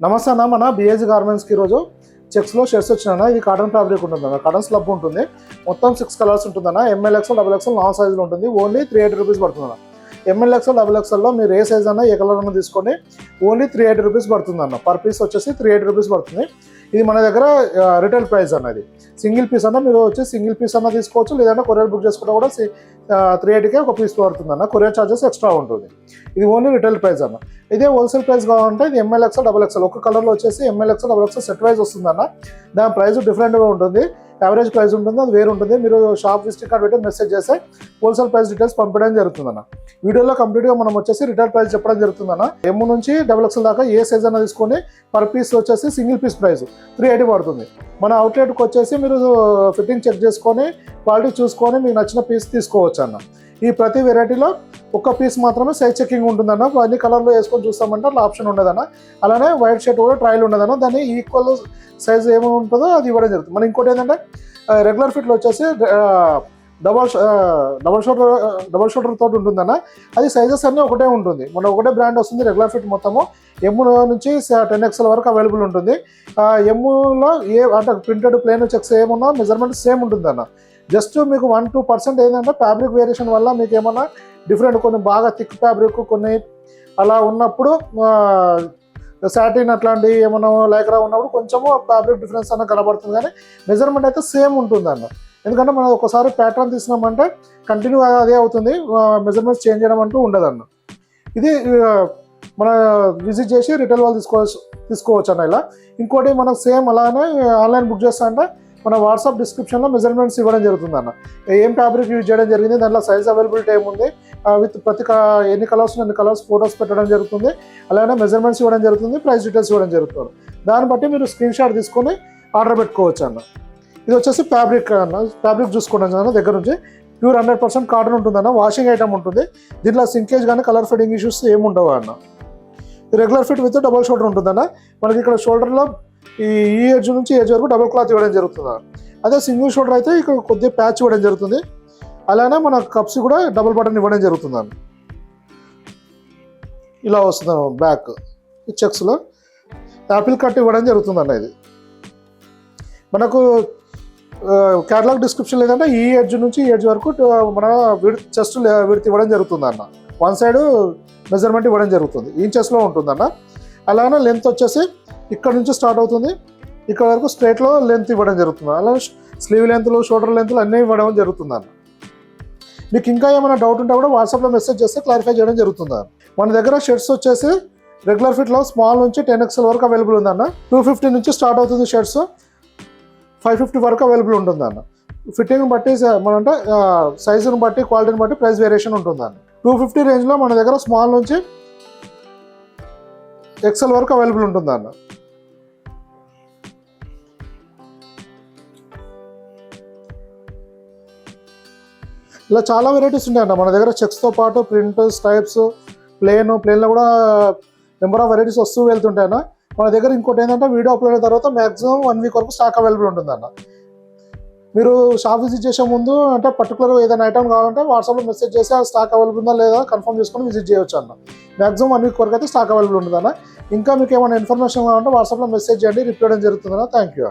నమస్తే అన్న, మన బిఏజీ గార్మెంట్స్కి ఈరోజు చెక్స్లో షర్ట్స్ వచ్చినా. ఇది కాటన్ ఫ్యాబ్రిక్ ఉంటుందన్న, కాటన్ స్లబ్ ఉంటుంది. మొత్తం 6 కలర్స్ ఉంటుందన్న. ఎంఎల్ ఎక్స్ఎల్, డబుల్ ఎక్స్ఎల్ 4 సైజులు ఉంటుంది. ఓన్లీ 380 రూపీస్ పడుతుందన్న. ఎంఎల్ ఎక్స్ఎల్, డబుల్ ఎక్స్ఎల్లో మీరు ఏ సైజ్ అన్నా, ఏ కలర్ అన్నా తీసుకోండి, ఓన్లీ 380 రూపీస్ పడుతుందన్న. పర్ పీస్ వచ్చేసి 380 రూపీస్ పడుతుంది. ఇది మన దగ్గర రిటైల్ ప్రైస్ అన్నది. సింగిల్ పీస్ అన్న మీరు వచ్చి సింగిల్ పీస్ అన్న తీసుకోవచ్చు, లేదంటే కొరియర్ బుక్ చేసుకుంటే కూడా 380కే ఒక పీస్ పడుతుందన్న. కొరియర్ ఛార్జెస్ ఎక్స్ట్రా ఉంటుంది. ఇది ఓన్లీ రిటైల్ ప్రైస్ అన్న. ఇదే హోల్సేల్ ప్రైస్ కావాలంటే ఇది ఎంఎల్ ఎక్స్ఎల్, డబుల్ ఎక్స్ఎల్ ఒక కలర్లో వచ్చేసి ML XL, double XL set wise వస్తుందన్న. దాని ప్రైస్ డిఫరెంట్గా ఉంటుంది. యావరేజ్ ప్రైస్ ఉంటుంది, అది వేరు ఉంటుంది. మీరు షాప్ విజిటింగ్ కార్డ్ పెట్టి మెసేజ్ చేస్తే హోల్సేల్ ప్రైస్ డీటెయిల్స్ పంపించడం జరుగుతుందన్న. వీడియోలో కంప్లీట్గా మనం వచ్చేసి రిటైల్ ప్రైస్ చెప్పడం జరుగుతుందన్న. ఎమ్ నుంచి డబుల్ ఎక్స్ఎల్ దాకా ఏ సైజ్ అన్న తీసుకొని పర్ పీస్ వచ్చేసి సింగిల్ పీస్ ప్రైస్ 380 పడుతుంది. మన అవుట్లెట్కి వచ్చేసి మీరు ఫిట్టింగ్ చెక్ చేసుకొని క్వాలిటీ చూసుకొని మీకు నచ్చిన పీస్ తీసుకోవచ్చు అన్న. ఈ ప్రతి వెరైటీలో ఒక్క పీస్ మాత్రమే సైజ్ చెకింగ్ ఉంటుందన్న. అన్ని కలర్లో వేసుకొని చూస్తామంటే అట్లా ఆప్షన్ ఉండదన్న. అలానే వైట్ షర్ట్ కూడా ట్రయల్ ఉండదన్న. దాన్ని ఈక్వల్ సైజ్ ఏమి ఉంటుందో అది ఇవ్వడం జరుగుతుంది. మన ఇంకోటి ఏంటంటే రెగ్యులర్ ఫిట్లో వచ్చేసి డబల్ షోల్డర్ తోటి ఉంటుందన్న. అది సైజెస్ అన్నీ ఒకటే ఉంటుంది. మన ఒకటే బ్రాండ్ వస్తుంది. రెగ్యులర్ ఫిట్ మొత్తము ఎమ్ నుంచి 10XL వరకు అవైలబుల్ ఉంటుంది. ఎమ్లో ఏ అంటే ప్రింటెడ్ ప్లేన్ చెక్స్ ఏమన్నా మెజర్మెంట్ సేమ్ ఉంటుందన్న. జస్ట్ మీకు 1-2% ఏంటంటే ఫ్యాబ్రిక్ వేరియేషన్ వల్ల మీకు ఏమన్నా డిఫరెంట్, కొన్ని బాగా థిక్ ఫ్యాబ్రిక్ కొన్ని అలా ఉన్నప్పుడు సాటిన్ అట్లాంటి ఏమన్నా లైక్రా ఉన్నప్పుడు కొంచెము ఫ్యాబ్రిక్ డిఫరెన్స్ అన్న కనబడుతుంది, కానీ మెజర్మెంట్ అయితే సేమ్ ఉంటుంది అన్న. ఎందుకంటే మనం ఒకసారి ప్యాటర్న్ తీసినామంటే కంటిన్యూ అదే అవుతుంది, మెజర్మెంట్స్ చేంజ్ చేయడం అంటూ ఉండదన్న. ఇది మన విజిట్ చేసి రిటైల్ వాళ్ళు తీసుకోవచ్చు అన్న. ఇలా ఇంకోటి మనకు సేమ్ అలానే ఆన్లైన్ బుక్ చేస్తా అంటే మన వాట్సాప్ డిస్క్రిప్షన్లో మెజర్మెంట్స్ ఇవ్వడం జరుగుతుంది అన్న. ఏం ఫ్యాబ్రిక్ యూజ్ చేయడం జరిగింది, దాంట్లో సైజ్ అవైలబిలిటీ ఏముంది, విత్ ప్రతి ఎన్ని కలర్స్ అన్ని కలర్స్ ఫోటోస్ పెట్టడం జరుగుతుంది. అలానే మెజర్మెంట్స్ ఇవ్వడం జరుగుతుంది, ప్రైస్ డీటెయిల్స్ ఇవ్వడం జరుగుతుంది. దాన్ని బట్టి మీరు స్క్రీన్ షాట్ తీసుకొని ఆర్డర్ పెట్టుకోవచ్చు అన్న. ఇది వచ్చేసి ఫ్యాబ్రిక్ అన్న. ఫ్యాబ్రిక్ చూసుకోవడం అన్న దగ్గర నుంచి ప్యూర్ 100% కాటన్ ఉంటుందన్న. వాషింగ్ ఐటమ్ ఉంటుంది. దీంట్లో సింకేజ్ కానీ కలర్ ఫిట్టింగ్ ఇష్యూస్ ఏమి ఉండవు అన్న. Regular fit with double shoulder ఉంటుందన్న. మనకి ఇక్కడ షోల్డర్లో ఈ ఏజ్ నుంచి ఏజ్ వరకు డబుల్ క్లాత్ ఇవ్వడం జరుగుతుంది. అదే సింగిల్ షోల్డర్ అయితే ఇక్కడ కొద్దిగా ప్యాచ్ ఇవ్వడం జరుగుతుంది. అలానే మన కప్స్ కూడా డబుల్ బటన్ ఇవ్వడం జరుగుతుంది అన్న. ఇలా వస్తుంది బ్యాక్ ఈ చెక్స్లో యాపిల్ కట్ ఇవ్వడం జరుగుతుంది అన్న. ఇది మనకు క్యాటలాగ్ డిస్క్రిప్షన్ లేదంటే ఈ ఎడ్జ్ నుంచి ఈ ఎడ్జ్ వరకు మన చెస్ట్ విడ్త్ ఇవ్వడం జరుగుతుంది అన్న. వన్ సైడ్ మెజర్మెంట్ ఇవ్వడం జరుగుతుంది, ఇంచెస్లో ఉంటుందన్న. అలానే లెంత్ వచ్చేసి ఇక్కడ నుంచి స్టార్ట్ అవుతుంది, ఇక్కడ వరకు స్ట్రైట్లో లెంత్ ఇవ్వడం జరుగుతుంది. అలానే స్లీవ్ లెంత్లు, షోల్డర్ లెంత్లు అన్నీ ఇవ్వడం జరుగుతుంది అన్న. మీకు ఇంకా ఏమైనా డౌట్ ఉంటే కూడా వాట్సాప్లో మెసేజ్ చేస్తే క్లారిఫై చేయడం జరుగుతుంది. మన దగ్గర షర్ట్స్ వచ్చేసి రెగ్యులర్ ఫిట్లో స్మాల్ నుంచి 10XL వరకు అవైలబుల్ ఉందన్న. 250 నుంచి స్టార్ట్ అవుతుంది షర్ట్స్, 550 వరకు అవైలబుల్ ఉంటుంది అన్న. ఫిట్టింగ్ని బట్టి అంటే సైజుని బట్టి క్వాలిటీని బట్టి ప్రైస్ వేరియేషన్ ఉంటుంది అన్న. 250 రేంజ్లో మన దగ్గర స్మాల్ నుంచి XL వరకు అవైలబుల్ ఉంటుంది అన్న. ఇలా చాలా వెరైటీస్ ఉంటాయన్న మన దగ్గర. చెక్స్తో పాటు ప్రింట్, స్ట్రైప్స్, ప్లేన్లో కూడా నెంబర్ ఆఫ్ వెరైటీస్ వస్తూ వెళ్తుంటాయన్న. మన దగ్గర ఇంకోటి ఏంటంటే వీడియో అప్లోడ్ అయిన తర్వాత మ్యాక్సిమం 1 వీక్ వరకు స్టాక్ అవైలబుల్ ఉంటుందన్న. మీరు షాప్ విజిట్ చేసే ముందు అంటే పర్టికులర్ ఏదైనా ఐటమ్ కావాలంటే వాట్సాప్లో మెసేజ్ చేసి ఆ స్టాక్ అవైలబుల్ ఉందా లేదా కన్ఫర్మ్ చేసుకొని విజిట్ చేయవచ్చు అన్న. మ్యాక్సిమం 1 వీక్ వరకు అయితే స్టాక్ అవైలబుల్ ఉంటుందన్న. ఇంకా మీకు ఏమైనా ఇన్ఫర్మేషన్ కావాలంటే వాట్సాప్లో మెసేజ్ చేయండి, రిప్లై చేయడం జరుగుతుందన్న. Thank you.